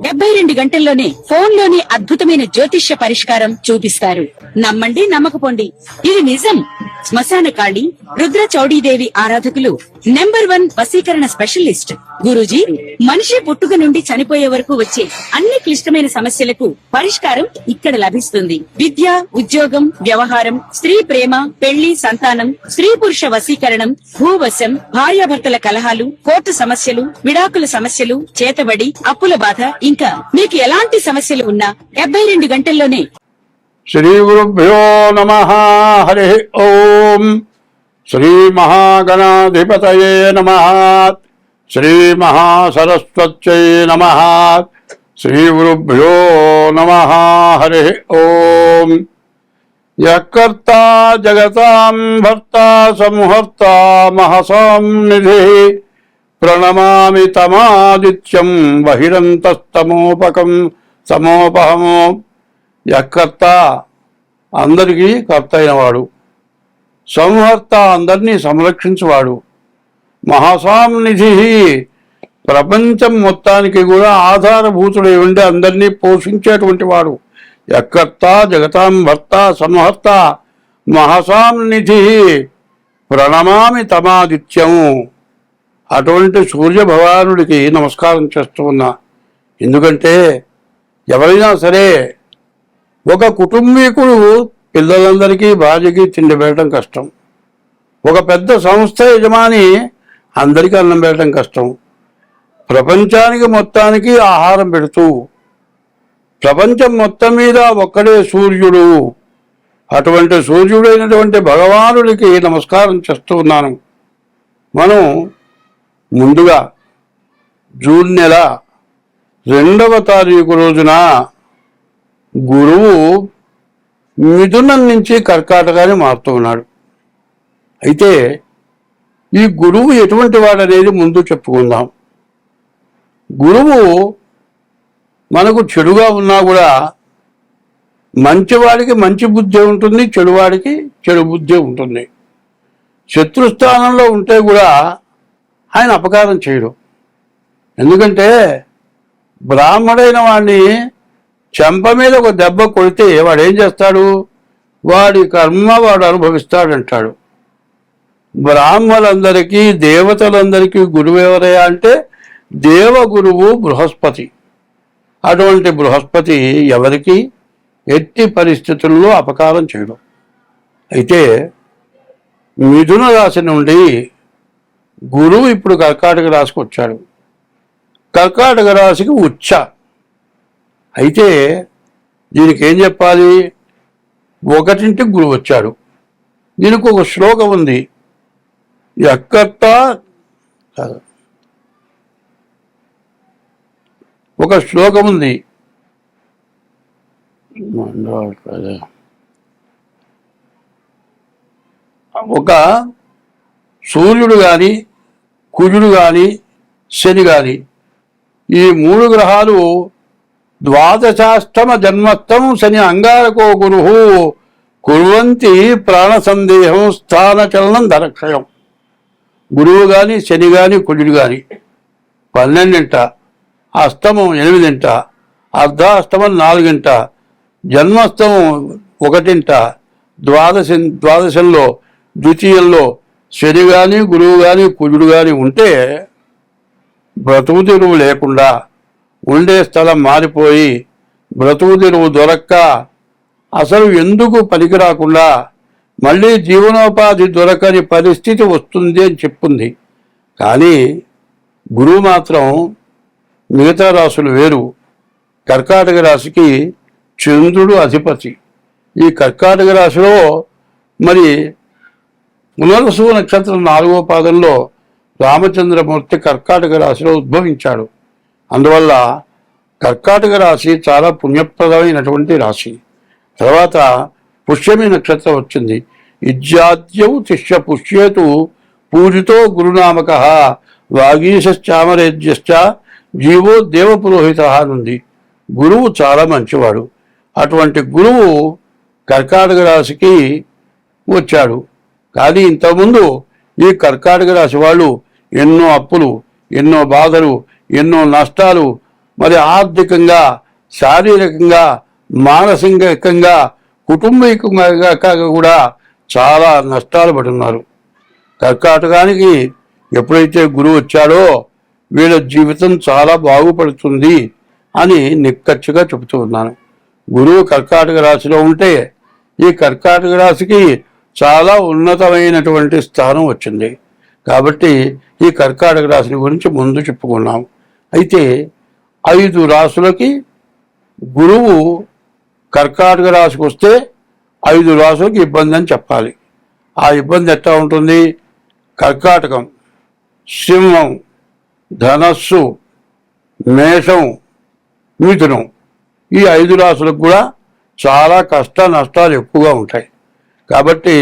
72 గంటల్లోనే ఫోన్ లోని అద్భుతమైన జ్యోతిష్య పరిష్కారం చూపిస్తారు. నమ్మండి, నమ్మకపోండి, ఇది నిజం. శ్మశాన కాళి రుద్ర చౌడీదేవి ఆరాధకులు నంబర్ 1 వశీకరణ స్పెషలిస్ట్. గురూజీ మనిషి పుట్టుక నుండి చనిపోయే వరకు వచ్చే అన్ని క్లిష్టమైన సమస్యలకు పరిష్కారం ఇక్కడ లభిస్తుంది. విద్య, ఉద్యోగం, వ్యవహారం, స్త్రీ ప్రేమ, పెళ్లి, సంతానం, స్త్రీ పురుష వశీకరణం, భూవశం, భార్యాభర్తల కలహాలు, కోర్టు సమస్యలు, విడాకుల సమస్యలు, చేతబడి, అప్పుల బాధ, ఇంకా మీకు ఎలాంటి సమస్యలు ఉన్నా 72 గంటల్లోనే. శ్రీ గురుభ్యో నమః. హరి ఓం. శ్రీ మహాగణాధిపతయే నమః. శ్రీ మహాసరస్వత్యై నమః. శ్రీ గురుభ్యో నమః. హరి ఓం. యకర్తా జగతాం భర్తా సంహర్తా మహసాం నిధి ప్రణమామి తమాదిత్యం బహిరంతస్తమోపకం సమోపహమో. యకర్త అందరికీ కర్త అయినవాడు, సంహర్త అందరినీ సంరక్షించువాడు, మహాసాంనిధి ప్రపంచం మొత్తానికి కూడా ఆధారభూతుడై ఉండి అందరినీ పోషించేటువంటి వాడు. యకర్త జగతాం భర్త సంహర్త మహాసాంనిధి ప్రణమామి తమాదిత్యము. అటువంటి సూర్య భగవానుడికి నమస్కారం చేస్తూ ఉన్నా. ఎందుకంటే ఎవరైనా సరే ఒక కుటుంబీకుడు పిల్లలందరికీ భార్యకి తిండి పెట్టడం కష్టం. ఒక పెద్ద సంస్థ యజమాని అందరికీ అన్నం పెట్టడం కష్టం. ప్రపంచానికి మొత్తానికి ఆహారం పెడుతూ ప్రపంచం మొత్తం మీద ఒక్కడే సూర్యుడు. అటువంటి సూర్యుడైనటువంటి భగవానుడికి నమస్కారం చేస్తూ ఉన్నాను. మనం ముందుగా జూన్ నెల 2వ తారీఖు రోజున గురువు మిథునం నుంచి కర్కాటకాన్ని మారుతూ ఉన్నాడు. అయితే ఈ గురువు ఎటువంటి వాడనేది ముందు చెప్పుకుందాం. గురువు మనకు చెడుగా ఉన్నా కూడా మంచివాడికి మంచి బుద్ధి ఉంటుంది, చెడువాడికి చెడు బుద్ధి ఉంటుంది. శత్రుస్థానంలో ఉంటే కూడా ఆయన అపకారం చేయడు. ఎందుకంటే బ్రాహ్మడైన వాడిని చెంప మీద ఒక దెబ్బ కొడితే వాడు ఏం చేస్తాడు? వాడి కర్మ వాడు అనుభవిస్తాడంటాడు. బ్రాహ్మణులందరికీ దేవతలందరికీ గురువు ఎవరయ్యా అంటే దేవగురువు బృహస్పతి. అటువంటి బృహస్పతి ఎవరికి ఎట్టి పరిస్థితుల్లో అపకారం చేయడం. అయితే మిథున రాశి నుండి గురువు ఇప్పుడు కర్కాటక రాశికి వచ్చాడు. కర్కాటక రాశికి ఉచ్చ. అయితే దీనికి ఏం చెప్పాలి? 1ంటికి గురువు వచ్చాడు. దీనికి ఒక శ్లోకం ఉంది. యకర్త ఒక శ్లోకం ఉంది. ఒక సూర్యుడు కానీ కుజుడు కానీ శని కానీ ఈ 3 గ్రహాలు ద్వాదశాష్టమ జన్మస్థం శని అంగారకో గురు కుర్వంతి ప్రాణ సందేహం స్థాన చలనం ధనక్షయం. గురువు కానీ శని కానీ కుజుడు కానీ 12ంట, అష్టమం 8ంట, అర్ధాష్టమం 4ంట, జన్మస్థమం 1ంట, ద్వాదశంలో ద్వితీయంలో శని కానీ గురువు కానీ కుజుడు కానీ ఉంటే బ్రతుకు తెరువు లేకుండా ఉండే స్థలం మారిపోయి బ్రతుకు తెరువు దొరక్క అసలు ఎందుకు పనికి రాకుండా మళ్ళీ జీవనోపాధి దొరకని పరిస్థితి వస్తుంది అని చెప్పుంది. కానీ గురువు మాత్రం మిగతా రాశులు వేరు. కర్కాటక రాశికి చంద్రుడు అధిపతి. ఈ కర్కాటక రాశిలో మరి పునర్వసు నక్షత్రం 4వ పాదంలో రామచంద్రమూర్తి కర్కాటక రాశిలో ఉద్భవించాడు. అందువల్ల కర్కాటక రాశి చాలా పుణ్యప్రదమైనటువంటి రాశి. తర్వాత పుష్యమి నక్షత్రం వచ్చింది. ఇజ్యాద్యౌ తిష్య పుష్యేతు పూజితో గురునామక వాగీశ్చామరేజ్యశ్చ జీవో దేవపురోహిత అనుంది. గురువు చాలా మంచివాడు. అటువంటి గురువు కర్కాటక రాశికి వచ్చాడు. కానీ ఇంతకుముందు ఈ కర్కాటక రాశి వాళ్ళు ఎన్నో అప్పులు, ఎన్నో బాధలు, ఎన్నో నష్టాలు మరి ఆర్థికంగా, శారీరకంగా, మానసికంగా, కుటుంబీకంగా కూడా చాలా నష్టాలు పడుతున్నారు. కర్కాటకానికి ఎప్పుడైతే గురువు వచ్చాడో వీళ్ళ జీవితం చాలా బాగుపడుతుంది అని నిక్కచ్చిగా చెబుతూ ఉన్నాను. గురువు కర్కాటక రాశిలో ఉంటే ఈ కర్కాటక రాశికి చాలా ఉన్నతమైనటువంటి స్థానం వచ్చింది. కాబట్టి ఈ కర్కాటక రాశి గురించి ముందు చెప్పుకున్నాం. అయితే 5 రాశులకి గురువు కర్కాటక రాశికి వస్తే 5 రాశులకి ఇబ్బంది అని చెప్పాలి. ఆ ఇబ్బంది ఎట్లా ఉంటుంది? కర్కాటకం, సింహం, ధనస్సు, మేషం, మిథునం, ఈ 5 రాశులకు కూడా చాలా కష్ట నష్టాలు ఎక్కువగా ఉంటాయి. కాబట్టి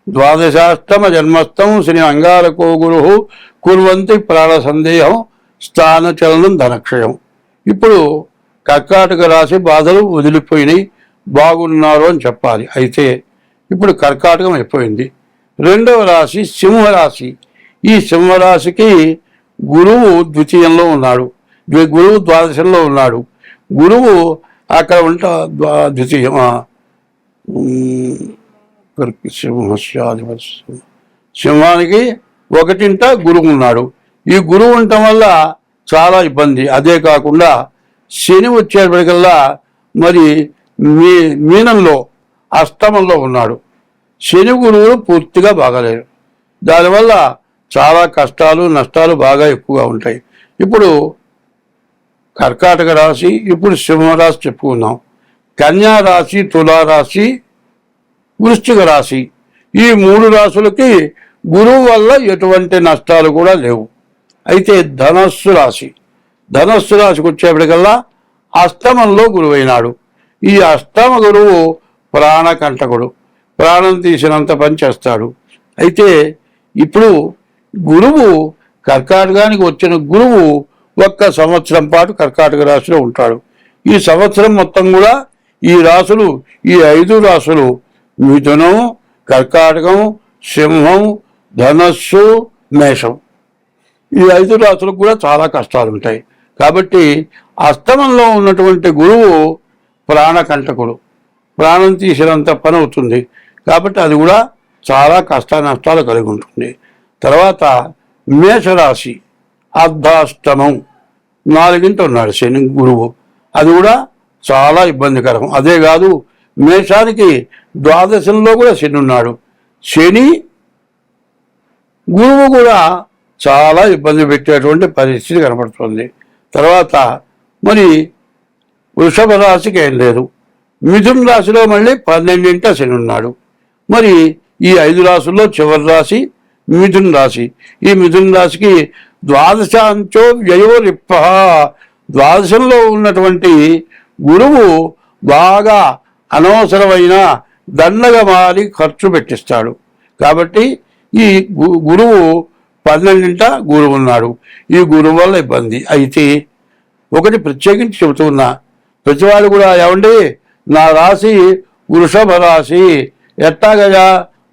ద్వాదశాష్టమ జన్మస్థం శ్రీ అంగారకో గురు కుర్వంతి ప్రాణ సందేహం స్థానచలనం ధనక్షయం. ఇప్పుడు కర్కాటక రాశి బాధలు వదిలిపోయినాయి, బాగున్నారు అని చెప్పాలి. అయితే ఇప్పుడు కర్కాటకం అయిపోయింది. 2వ రాశి సింహరాశి. ఈ సింహరాశికి గురువు ద్వితీయంలో ఉన్నాడు, గురువు ద్వాదశంలో ఉన్నాడు. గురువు అక్కడ ఉంటా ద్వితీయం సింహానికి 1ంట గురువు ఉన్నాడు. ఈ గురువు ఉండటం వల్ల చాలా ఇబ్బంది. అదే కాకుండా శని వచ్చేప్పటికల్లా మరి మీనంలో అష్టమంలో ఉన్నాడు. శని గురువులు పూర్తిగా బాగాలేరు. దానివల్ల చాలా కష్టాలు నష్టాలు బాగా ఎక్కువగా ఉంటాయి. ఇప్పుడు కర్కాటక రాశి, ఇప్పుడు సింహరాశి చెప్పుకున్నాం. కన్యా రాశి, తులారాశి, వృశ్చిక రాశి, ఈ 3 రాశులకి గురువు వల్ల ఎటువంటి నష్టాలు కూడా లేవు. అయితే ధనస్సు రాశికి వచ్చేప్పటికల్లా అష్టమంలో గురువు అయినాడు. ఈ అష్టమ గురువు ప్రాణకంటకుడు, ప్రాణం తీసినంత పని చేస్తాడు. అయితే ఇప్పుడు గురువు కర్కాటకానికి వచ్చిన గురువు 1 సంవత్సరం పాటు కర్కాటక రాశిలో ఉంటాడు. ఈ సంవత్సరం మొత్తం కూడా ఈ రాశులు, ఈ 5 రాశులు మిథునం, కర్కాటకం, సింహం, ధనస్సు, మేషం, ఈ 5 రాశులకు కూడా చాలా కష్టాలు ఉంటాయి. కాబట్టి అష్టమంలో ఉన్నటువంటి గురువు ప్రాణకంటకుడు, ప్రాణం తీసినంత పని అవుతుంది. కాబట్టి అది కూడా చాలా కష్ట నష్టాలు కలిగి ఉంటుంది. తర్వాత మేషరాశి అర్ధాష్టమం, 4ంట ఉన్నాడు శని గురువు. అది కూడా చాలా ఇబ్బందికరం. అదే కాదు, మేషానికి ద్వాదశంలో కూడా శని ఉన్నాడు. శని గురువు కూడా చాలా ఇబ్బంది పెట్టేటువంటి పరిస్థితి కనపడుతుంది. తర్వాత మరి వృషభ రాశికి ఏం లేదు. మిథున రాశిలో మళ్ళీ 12ంట శని ఉన్నాడు. మరి ఈ 5 రాశుల్లో చివరి రాశి మిథున రాశి. ఈ మిథున రాశికి ద్వాదశాంచో వ్యయోరిప్ప, ద్వాదశంలో ఉన్నటువంటి గురువు బాగా అనవసరమైన దండగా మారి ఖర్చు పెట్టిస్తాడు. కాబట్టి ఈ గురువు 12ంట గురువు ఉన్నాడు. ఈ గురువు వల్ల ఇబ్బంది. అయితే ఒకటి ప్రత్యేకించి చెబుతున్నా, ప్రతివాడు కూడా ఏమండి నా రాశి వృషభ రాశి, ఎట్టాగయ్యా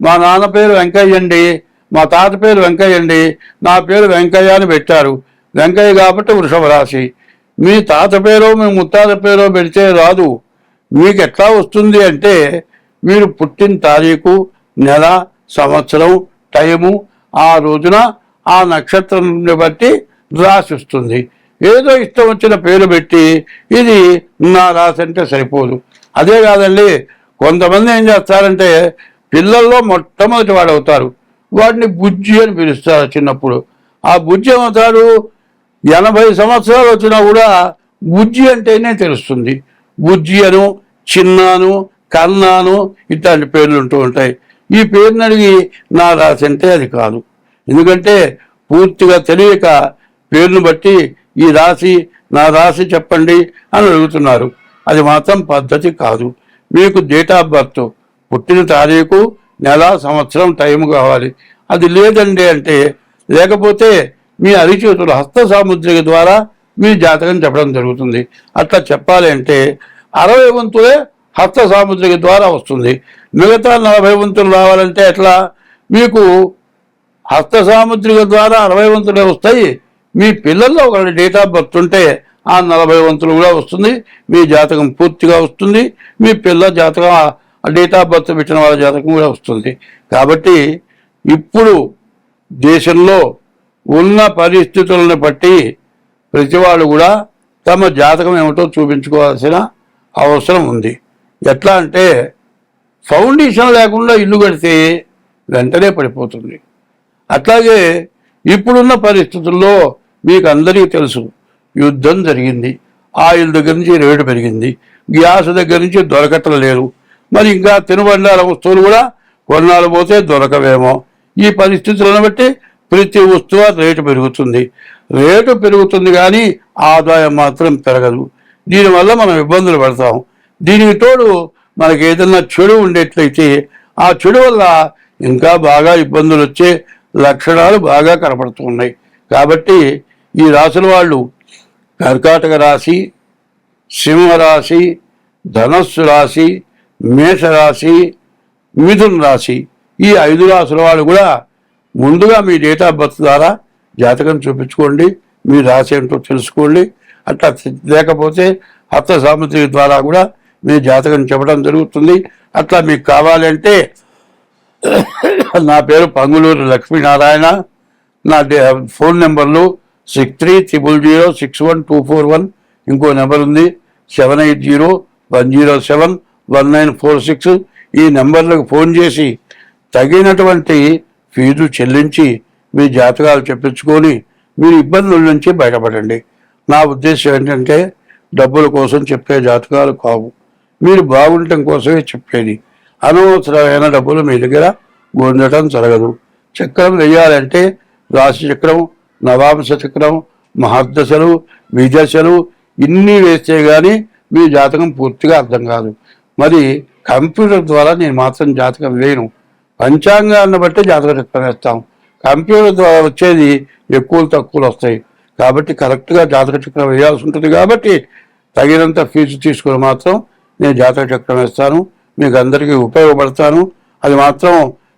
మా నాన్న పేరు వెంకయ్య అండి, మా తాత పేరు వెంకయ్య అండి, నా పేరు వెంకయ్య అని పెట్టారు. వెంకయ్య కాబట్టి వృషభ రాశి. మీ తాత పేరో మీ ముత్తాత పేరో పెడితే రాదు. మీకు ఎట్లా వస్తుంది అంటే మీరు పుట్టిన తారీఖు, నెల, సంవత్సరం, టైము, ఆ రోజున ఆ నక్షత్రం బట్టి రాసి వస్తుంది. ఏదో ఇష్టం వచ్చిన పేరు పెట్టి ఇది నా రాశి అంటే సరిపోదు. అదే కాదండి, కొంతమంది ఏం చేస్తారంటే పిల్లల్లో మొట్టమొదటి వాడు అవుతారు, వాడిని బుజ్జి అని పిలుస్తారు చిన్నప్పుడు. ఆ బుజ్జి ఏమవుతాడు, 80 సంవత్సరాలు వచ్చినా కూడా బుజ్జి అంటేనే తెలుస్తుంది. బుజ్జి అను, చిన్నాను, కన్నాను ఇట్లాంటి పేర్లు ఉంటూ ఉంటాయి. ఈ పేరుని అడిగి నా రాశి అంటే అది కాదు. ఎందుకంటే పూర్తిగా తెలియక పేరును బట్టి ఈ రాశి నా రాశి చెప్పండి అని అడుగుతున్నారు. అది మాత్రం పద్ధతి కాదు. మీకు డేట్ ఆఫ్ బర్త్, పుట్టిన తారీఖు, నెల, సంవత్సరం, టైం కావాలి. అది లేదండి అంటే, లేకపోతే మీ అరిచేతులు హస్త సాముద్రిక ద్వారా మీ జాతకం చెప్పడం జరుగుతుంది. అట్లా చెప్పాలి అంటే 60 వంతులే హస్త సాముద్రిక ద్వారా వస్తుంది. మిగతా 40 వంతులు రావాలంటే ఎట్లా? మీకు హస్త సాముద్రిక ద్వారా 60 వంతులే వస్తాయి. మీ పిల్లల్లో ఒకటి డేట్ ఆఫ్ బర్త్ ఉంటే ఆ 40 వంతులు కూడా వస్తుంది. మీ జాతకం పూర్తిగా వస్తుంది. మీ పిల్ల జాతకం డేట్ ఆఫ్ బర్త్ పెట్టిన వాళ్ళ జాతకం కూడా వస్తుంది. కాబట్టి ఇప్పుడు దేశంలో ఉన్న పరిస్థితులను బట్టి ప్రతి వాళ్ళు కూడా తమ జాతకం ఏమిటో చూపించుకోవాల్సిన అవసరం ఉంది. ఎట్లా అంటే ఫౌండేషన్ లేకుండా ఇల్లు కడితే వెంటనే పడిపోతుంది. అట్లాగే ఇప్పుడున్న పరిస్థితుల్లో మీకు అందరికీ తెలుసు, యుద్ధం జరిగింది, ఆయిల్ దగ్గర నుంచి రేటు పెరిగింది, గ్యాస్ దగ్గర నుంచి దొరకటం లేదు. మరి ఇంకా తినుబండార వస్తువులు కూడా కొన్నాళ్ళు పోతే దొరకవేమో. ఈ పరిస్థితులను బట్టి ప్రతి వస్తువు రేటు పెరుగుతుంది. రేటు పెరుగుతుంది కానీ ఆదాయం మాత్రం పెరగదు. దీనివల్ల మనం ఇబ్బందులు పడతాం. దీనికి తోడు మనకి ఏదైనా చెడు ఉండేట్లయితే ఆ చెడు వల్ల ఇంకా బాగా ఇబ్బందులు వచ్చే లక్షణాలు బాగా కనపడుతున్నాయి. కాబట్టి ఈ రాశుల వాళ్ళు కర్కాటక రాశి, సింహరాశి, ధనస్సు రాశి, మేషరాశి, మిథున రాశి, ఈ 5 రాశుల వాళ్ళు కూడా ముందుగా మీ డేట్ ఆఫ్ బర్త్ ద్వారా జాతకం చూపించుకోండి. మీ రాశి ఏంటో తెలుసుకోండి. అట్లా లేకపోతే హస్త సాముద్రి ద్వారా కూడా మీ జాతకం చెప్పడం జరుగుతుంది. అట్లా మీకు కావాలంటే నా పేరు పంగులూరు లక్ష్మీనారాయణ. నా ఫోన్ నెంబర్లు 6300061241. ఇంకో నెంబర్ ఉంది 7801071946. ఈ నెంబర్లకు ఫోన్ చేసి తగినటువంటి ఫీజు చెల్లించి మీ జాతకాలు చెప్పించుకొని మీరు ఇబ్బందుల నుంచి బయటపడండి. నా ఉద్దేశం ఏంటంటే డబ్బుల కోసం చెప్పే జాతకాలు కావు, మీరు బాగుండటం కోసమే చెప్పేది. అనవసరమైన డబ్బులు మీ దగ్గర పొందటం జరగదు. చక్రం వేయాలంటే రాశి చక్రం, నవాంశ చక్రం, మహర్దశలు, విదశలు ఇన్ని వేస్తే కానీ మీ జాతకం పూర్తిగా అర్థం కాదు. మరి కంప్యూటర్ ద్వారా నేను మాత్రం జాతకం వేయను. పంచాంగాన్ని బట్టి జాతక చక్రం వేస్తాం. కంప్యూటర్ ద్వారా వచ్చేది ఎక్కువలు తక్కువలు వస్తాయి. కాబట్టి కరెక్ట్గా జాతక చక్రం వేయాల్సి ఉంటుంది. కాబట్టి తగినంత ఫీజు తీసుకుని మాత్రం నేను జాతక చక్రం వేస్తాను. మీకు అందరికీ ఉపయోగపడతాను. అది మాత్రం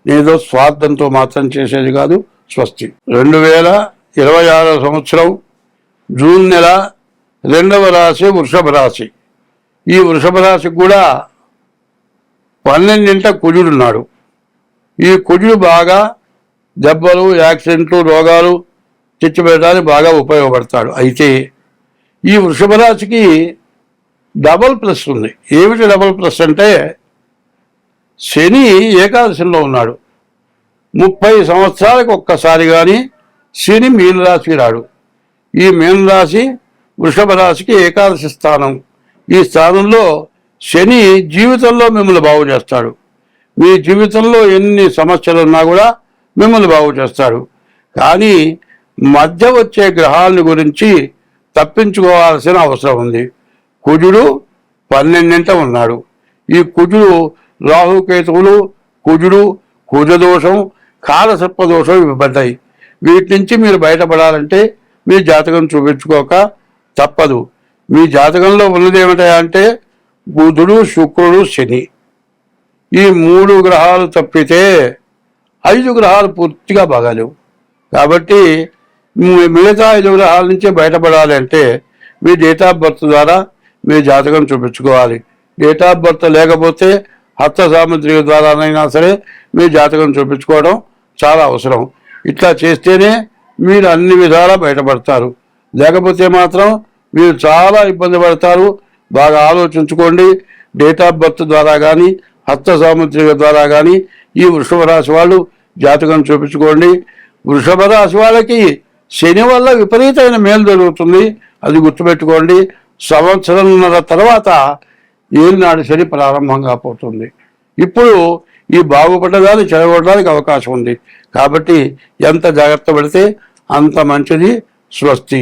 నేనేదో స్వార్థంతో మాత్రం చేసేది కాదు. స్వస్తి. 2026 సంవత్సరం జూన్ నెల 2వ రాశి వృషభ రాశి. ఈ వృషభ రాశికి కూడా 12ంట కుజుడున్నాడు. ఈ కుజుడు బాగా దెబ్బలు, యాక్సిడెంట్లు, రోగాలు తెచ్చిపెట్టడానికి బాగా ఉపయోగపడతాడు. అయితే ఈ వృషభ రాశికి డబల్ ప్లస్ ఉంది. ఏమిటి డబల్ ప్లస్ అంటే శని ఏకాదశంలో ఉన్నాడు. 30 సంవత్సరాలకు ఒక్కసారి కానీ శని మీనరాశికి రాడు. ఈ మీనరాశి వృషభ రాశికి ఏకాదశి స్థానం. ఈ స్థానంలో శని జీవితంలో మిమ్మల్ని బాగు చేస్తాడు. మీ జీవితంలో ఎన్ని సమస్యలు ఉన్నా కూడా మిమ్మల్ని బాగు చేస్తాడు. కానీ మధ్య వచ్చే గ్రహాల గురించి తప్పించుకోవాల్సిన అవసరం ఉంది. కుజుడు 12ంట ఉన్నాడు. ఈ కుజుడు రాహుకేతువులు, కుజుడు, కుజదోషం, కాలసర్పదోషం ఇవ్వబడ్డాయి. వీటి నుంచి మీరు బయటపడాలంటే మీ జాతకం చూపించుకోక తప్పదు. మీ జాతకంలో ఉన్నది ఏమిటంటే బుధుడు, శుక్రుడు, శని, ఈ 3 గ్రహాలు తప్పితే 5 గ్రహాలు పూర్తిగా బాగాలేవు. కాబట్టి మిగతా 5 గ్రహాల నుంచి బయటపడాలి అంటే మీ డేట్ ఆఫ్ బర్త్ ద్వారా మీ జాతకం చూపించుకోవాలి. డేట్ ఆఫ్ బర్త్ లేకపోతే హస్త సాముద్రిక ద్వారానైనా సరే మీ జాతకం చూపించుకోవడం చాలా అవసరం. ఇట్లా చేస్తేనే మీరు అన్ని విధాలా బయటపడతారు. లేకపోతే మాత్రం మీరు చాలా ఇబ్బంది పడతారు. బాగా ఆలోచించుకోండి. డేట్ ఆఫ్ బర్త్ ద్వారా కానీ హస్త సాముద్రిక ద్వారా కానీ ఈ వృషభ రాశి వాళ్ళు జాతకం చూపించుకోండి. వృషభ రాశి వాళ్ళకి శని వల్ల విపరీతమైన మేలు జరుగుతుంది. అది గుర్తుపెట్టుకోండి. సంవత్సరంన్నర తర్వాత ఏలినాడు శని ప్రారంభంగా పోతుంది. ఇప్పుడు ఈ బాగుపడడానికి చెడగొట్టడానికి అవకాశం ఉంది. కాబట్టి ఎంత జాగ్రత్త పడితే అంత మంచిది. స్వస్తి.